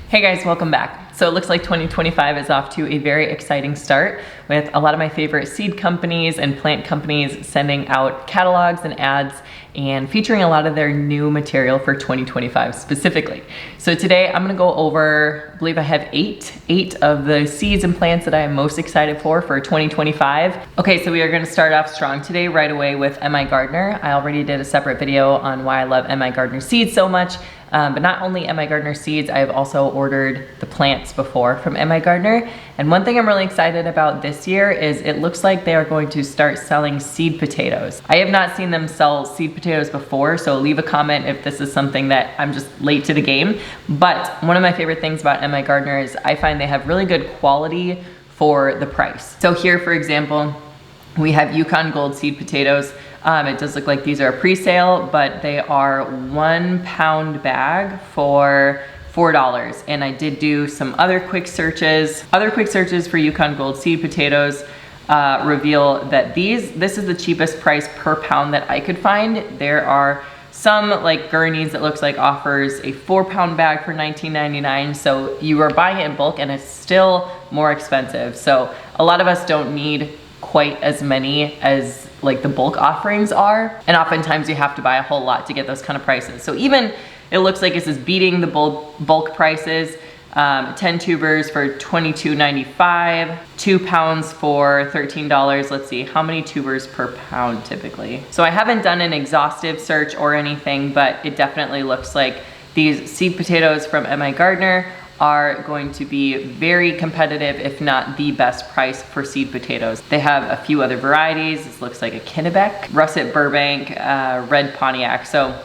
Hey guys, welcome back. So it looks like 2025 is off to a very exciting start with a lot of my favorite seed companies and plant companies sending out catalogs and ads and featuring a lot of their new material for 2025 specifically. So today I'm gonna go over, I believe I have eight of the seeds and plants that I am most excited for 2025. Okay, so we are gonna start off strong today right away with MIgardener. I already did a separate video on why I love MIgardener seeds so much. But not only MIgardener seeds, I have also ordered the plants before from MIgardener. And one thing I'm really excited about this year is it looks like they are going to start selling seed potatoes. I have not seen them sell seed potatoes before, so leave a comment if this is something that I'm just late to the game. But one of my favorite things about MIgardener is I find they have really good quality for the price. So here, for example, we have Yukon Gold seed potatoes. It does look like these are a pre-sale, but they are 1 pound bag for $4. And I did do some other quick searches. Other quick searches for Yukon Gold seed potatoes reveal that this is the cheapest price per pound that I could find. There are some like Gurney's that looks like offers a 4 pound bag for $19.99. So you are buying it in bulk and it's still more expensive. So a lot of us don't need quite as many as like the bulk offerings are. And oftentimes you have to buy a whole lot to get those kind of prices. So even it looks like this is beating the bulk prices. 10 tubers for $22.95, 2 pounds for $13. Let's see, how many tubers per pound typically? So I haven't done an exhaustive search or anything, but it definitely looks like these seed potatoes from MIgardener are going to be very competitive, if not the best price for seed potatoes. They have a few other varieties. This looks like a Kennebec, Russet Burbank, Red Pontiac. So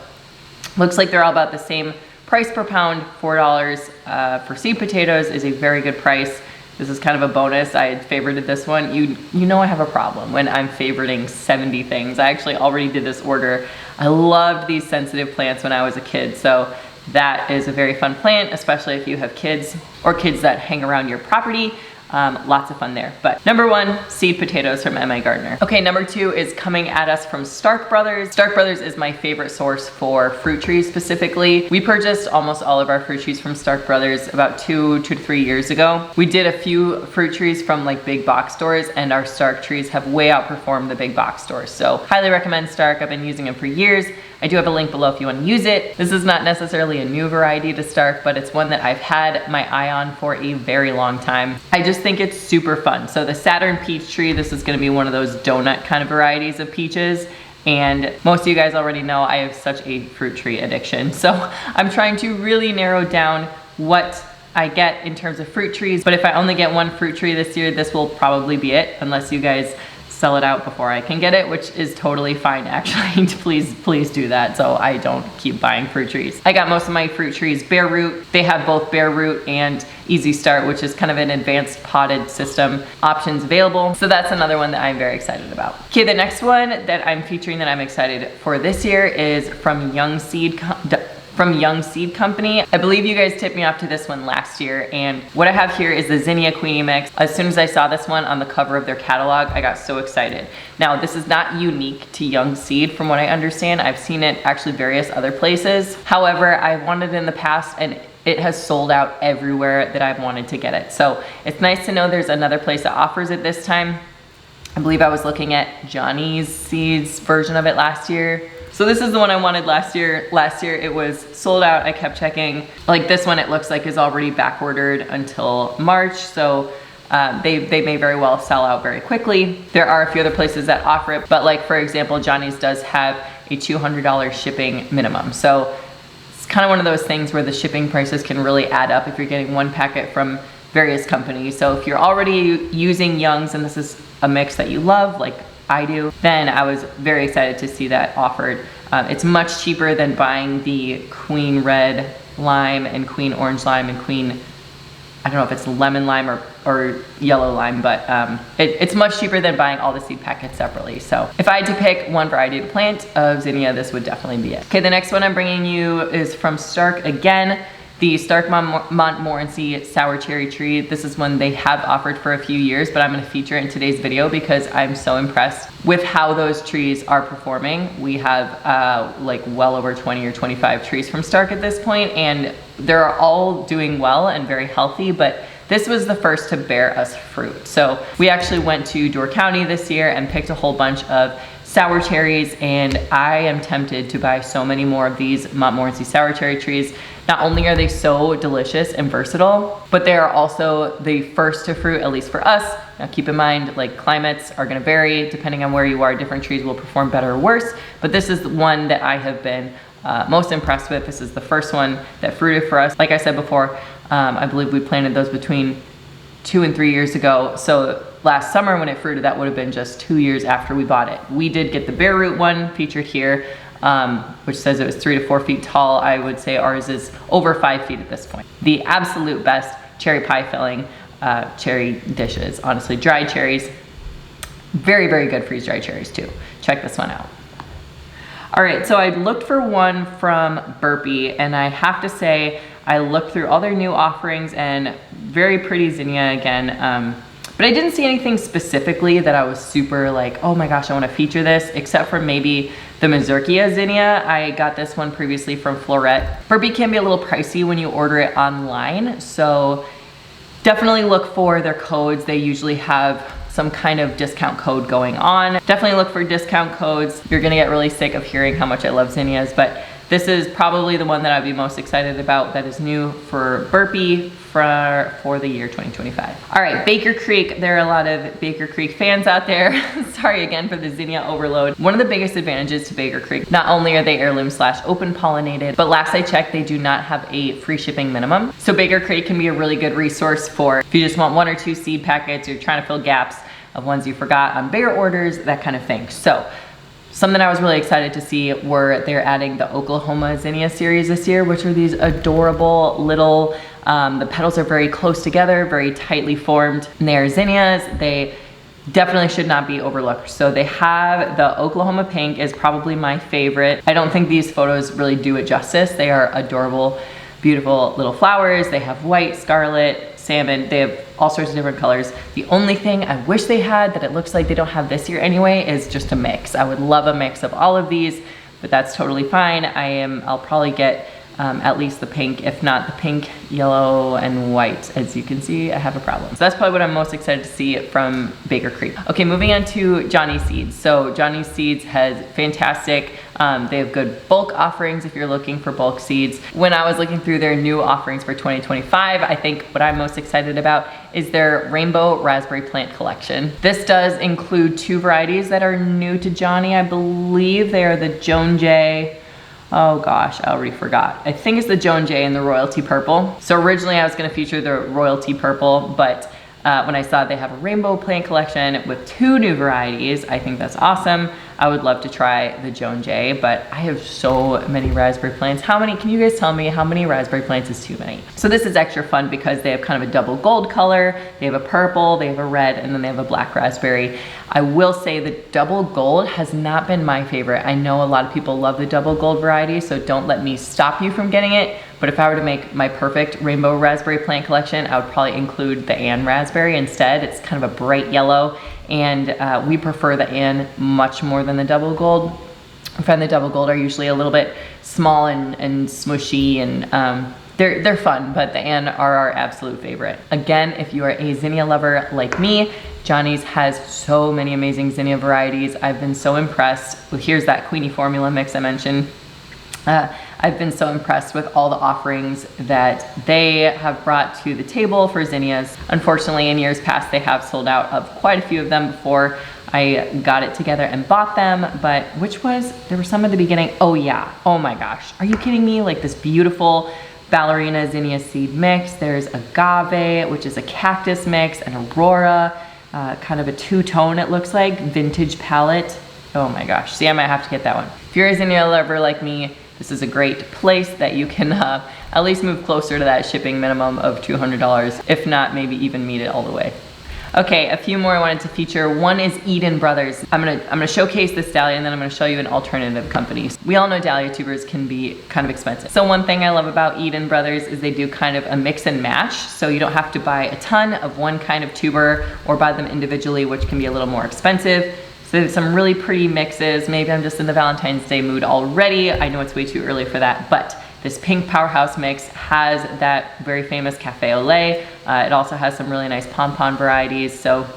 looks like they're all about the same price per pound. $4 for seed potatoes is a very good price. This is kind of a bonus. I had favorited this one. You know I have a problem when I'm favoriting 70 things. I actually already did this order. I loved these sensitive plants when I was a kid. So that is a very fun plant, especially if you have kids or kids that hang around your property. Lots of fun there. But number one, seed potatoes from MIgardener. Okay, number two is coming at us from Stark Brothers. Stark Brothers is my favorite source for fruit trees specifically. We purchased almost all of our fruit trees from Stark Brothers about 2 to 3 years ago. We did a few fruit trees from like big box stores, and our Stark trees have way outperformed the big box stores. So highly recommend Stark. I've been using them for years. I do have a link below if you want to use it. This is not necessarily a new variety to Stark, but it's one that I've had my eye on for a very long time. I just think it's super fun. So the Saturn peach tree, this is going to be one of those donut kind of varieties of peaches. And most of you guys already know I have such a fruit tree addiction. So I'm trying to really narrow down what I get in terms of fruit trees. But if I only get one fruit tree this year, this will probably be it, unless you guys sell it out before I can get it, which is totally fine actually. please do that so I don't keep buying fruit trees. I got most of my fruit trees bare root. They have both bare root and easy start, which is kind of an advanced potted system options available. So that's another one that I'm very excited about. Okay, the next one that I'm featuring that I'm excited for this year is from Jung Seed Company. I believe you guys tipped me off to this one last year, and what I have here is the Zinnia Queenie Mix. As soon as I saw this one on the cover of their catalog, I got so excited. Now, this is not unique to Jung Seed from what I understand. I've seen it actually various other places. However, I've wanted it in the past and it has sold out everywhere that I've wanted to get it. So it's nice to know there's another place that offers it this time. I believe I was looking at Johnny's Seeds version of it last year. So this is the one I wanted last year. Last year it was sold out. I kept checking. Like this one, it looks like is already back ordered until March. So they may very well sell out very quickly. There are a few other places that offer it, but like for example, Johnny's does have a $200 shipping minimum. So it's kind of one of those things where the shipping prices can really add up if you're getting one packet from various companies. So if you're already using Jung's and this is a mix that you love, like I do, then I was very excited to see that offered. It's much cheaper than buying the Queen Red Lime and Queen Orange Lime and Queen, I don't know if it's lemon lime or yellow lime, but it's much cheaper than buying all the seed packets separately. So if I had to pick one variety to plant of zinnia, this would definitely be it. Okay, the next one I'm bringing you is from Stark again. The Stark Montmorency sour cherry tree, this is one they have offered for a few years, but I'm gonna feature it in today's video because I'm so impressed with how those trees are performing. We have like well over 20 or 25 trees from Stark at this point, and they're all doing well and very healthy, but this was the first to bear us fruit. So we actually went to Door County this year and picked a whole bunch of sour cherries, and I am tempted to buy so many more of these Montmorency sour cherry trees. Not only are they so delicious and versatile, but they are also the first to fruit, at least for us. Now keep in mind, like, climates are gonna vary depending on where you are. Different trees will perform better or worse, but this is the one that I have been most impressed with. This is the first one that fruited for us. Like I said before, I believe we planted those between 2 and 3 years ago. So last summer when it fruited, that would have been just 2 years after we bought it. We did get the bare root one featured here, which says it was 3 to 4 feet tall. I would say ours is over 5 feet at this point. The absolute best cherry pie filling cherry dishes, honestly. Dried cherries, very, very good freeze-dried cherries too. Check this one out. All right, so I looked for one from Burpee, and I have to say, I looked through all their new offerings, and very pretty zinnia again, but I didn't see anything specifically that I was super like, oh my gosh, I wanna feature this, except for maybe the Mazurkia zinnia. I got this one previously from Floret. Burpee can be a little pricey when you order it online, so definitely look for their codes. They usually have some kind of discount code going on. Definitely look for discount codes. You're gonna get really sick of hearing how much I love zinnias, but this is probably the one that I'd be most excited about that is new for Burpee for the year 2025. All right, Baker Creek. There are a lot of Baker Creek fans out there. Sorry again for the zinnia overload. One of the biggest advantages to Baker Creek, not only are they heirloom / open pollinated, but last I checked, they do not have a free shipping minimum. So Baker Creek can be a really good resource for if you just want 1 or 2 seed packets, you're trying to fill gaps of ones you forgot on bigger orders, that kind of thing. So something I was really excited to see were they're adding the Oklahoma zinnia series this year, which are these adorable little, the petals are very close together, very tightly formed, and they are zinnias. They definitely should not be overlooked. So they have the Oklahoma pink is probably my favorite. I don't think these photos really do it justice. They are adorable, beautiful little flowers. They have white, scarlet, salmon. They have all sorts of different colors. The only thing I wish they had that it looks like they don't have this year anyway is just a mix. I would love a mix of all of these, but that's totally fine. I'll probably get at least the pink, if not the pink, yellow, and white. As you can see, I have a problem. So that's probably what I'm most excited to see from Baker Creek. Okay, moving on to Jung Seed. So Jung Seeds has fantastic, they have good bulk offerings if you're looking for bulk seeds. When I was looking through their new offerings for 2025, I think what I'm most excited about is their Rainbow Raspberry Plant Collection. This does include 2 varieties that are new to Johnny. I believe they are the Joan J. Oh gosh, I already forgot. I think it's the Joan J and the Royalty Purple. So originally I was gonna feature the Royalty Purple, but when I saw they have a rainbow plant collection with 2 new varieties, I think that's awesome. I would love to try the Joan J, but I have so many raspberry plants. How many, can you guys tell me how many raspberry plants is too many? So this is extra fun because they have kind of a double gold color, they have a purple, they have a red, and then they have a black raspberry. I will say the double gold has not been my favorite. I know a lot of people love the double gold variety, so don't let me stop you from getting it. But if I were to make my perfect rainbow raspberry plant collection, I would probably include the Ann raspberry instead. It's kind of a bright yellow, and we prefer the Ann much more than the double gold. I find the double gold are usually a little bit small and smushy, and they're fun, but the Ann are our absolute favorite. Again, if you are a zinnia lover like me, Johnny's has so many amazing zinnia varieties. I've been so impressed. Well, here's that Queenie formula mix I mentioned. I've been so impressed with all the offerings that they have brought to the table for zinnias. Unfortunately, in years past, they have sold out of quite a few of them before I got it together and bought them, but there were some at the beginning. Oh yeah, oh my gosh. Are you kidding me? Like this beautiful ballerina zinnia seed mix. There's agave, which is a cactus mix, and aurora, kind of a two-tone it looks like, vintage palette. Oh my gosh, see, I might have to get that one. If you're a zinnia lover like me, this is a great place that you can at least move closer to that shipping minimum of $200, if not maybe even meet it all the way. Okay, a few more I wanted to feature. One is Eden Brothers. I'm gonna showcase this dahlia, and then I'm gonna show you an alternative company. We all know dahlia tubers can be kind of expensive. So one thing I love about Eden Brothers is they do kind of a mix and match. So you don't have to buy a ton of one kind of tuber or buy them individually, which can be a little more expensive. So there's some really pretty mixes. Maybe I'm just in the Valentine's Day mood already. I know it's way too early for that, but this pink powerhouse mix has that very famous cafe au lait. It also has some really nice pompon varieties. So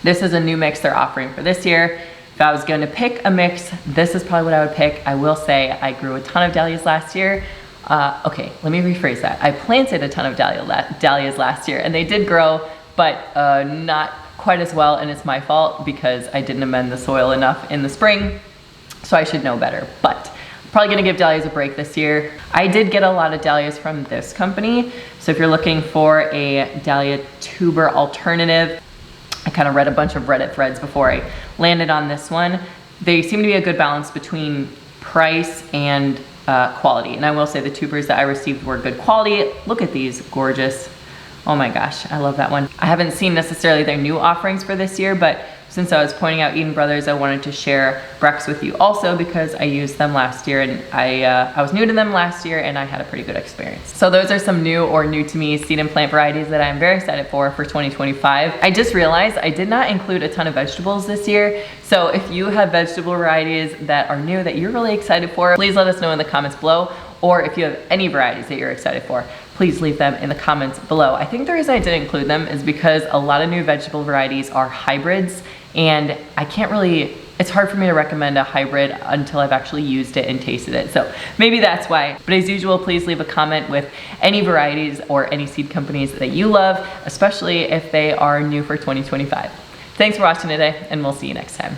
this is a new mix they're offering for this year. If I was going to pick a mix, this is probably what I would pick. I will say I grew a ton of dahlias last year. Okay, let me rephrase that. I planted a ton of dahlias last year, and they did grow, but not quite as well, and it's my fault because I didn't amend the soil enough in the spring, so I should know better. But probably gonna give dahlias a break this year. I did get a lot of dahlias from this company. So if you're looking for a dahlia tuber alternative, I kind of read a bunch of Reddit threads before I landed on this one. They seem to be a good balance between price and quality. And I will say the tubers that I received were good quality. Look at these, gorgeous. Oh my gosh, I love that one. I haven't seen necessarily their new offerings for this year, but since I was pointing out Eden Brothers, I wanted to share Brex with you also because I used them last year, and I was new to them last year and I had a pretty good experience. So those are some new or new to me seed and plant varieties that I'm very excited for 2025. I just realized I did not include a ton of vegetables this year. So if you have vegetable varieties that are new that you're really excited for, please let us know in the comments below. Or if you have any varieties that you're excited for, please leave them in the comments below. I think the reason I didn't include them is because a lot of new vegetable varieties are hybrids, and I can't really, it's hard for me to recommend a hybrid until I've actually used it and tasted it. So maybe that's why. But as usual, please leave a comment with any varieties or any seed companies that you love, especially if they are new for 2025. Thanks for watching today, and we'll see you next time.